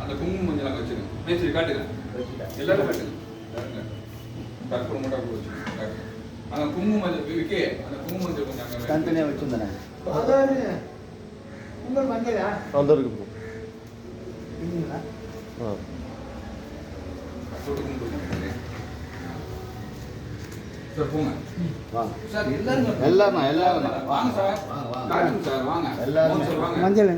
அந்த குங்குமம் மஞ்சள் வச்சுருங்க பேசி காட்டுங்க எல்லாரும் காட்டுங்க கற்பூரம் மட்டும் அப்படி வச்சுருங்க அந்த குங்குமம் மஞ்சள் விற்கே அந்த குங்குமம் மஞ்சள் கொஞ்சம் தனித்தனியாக வச்சுருந்தேன் உங்கள் மஞ்சளா வந்துருக்கு சார் போங்க வாங்க சார் எல்லாரும் எல்லாரும் வாங்க சார் காட்டுங்க சார் வாங்க எல்லாரும் சார் வாங்க மஞ்சள்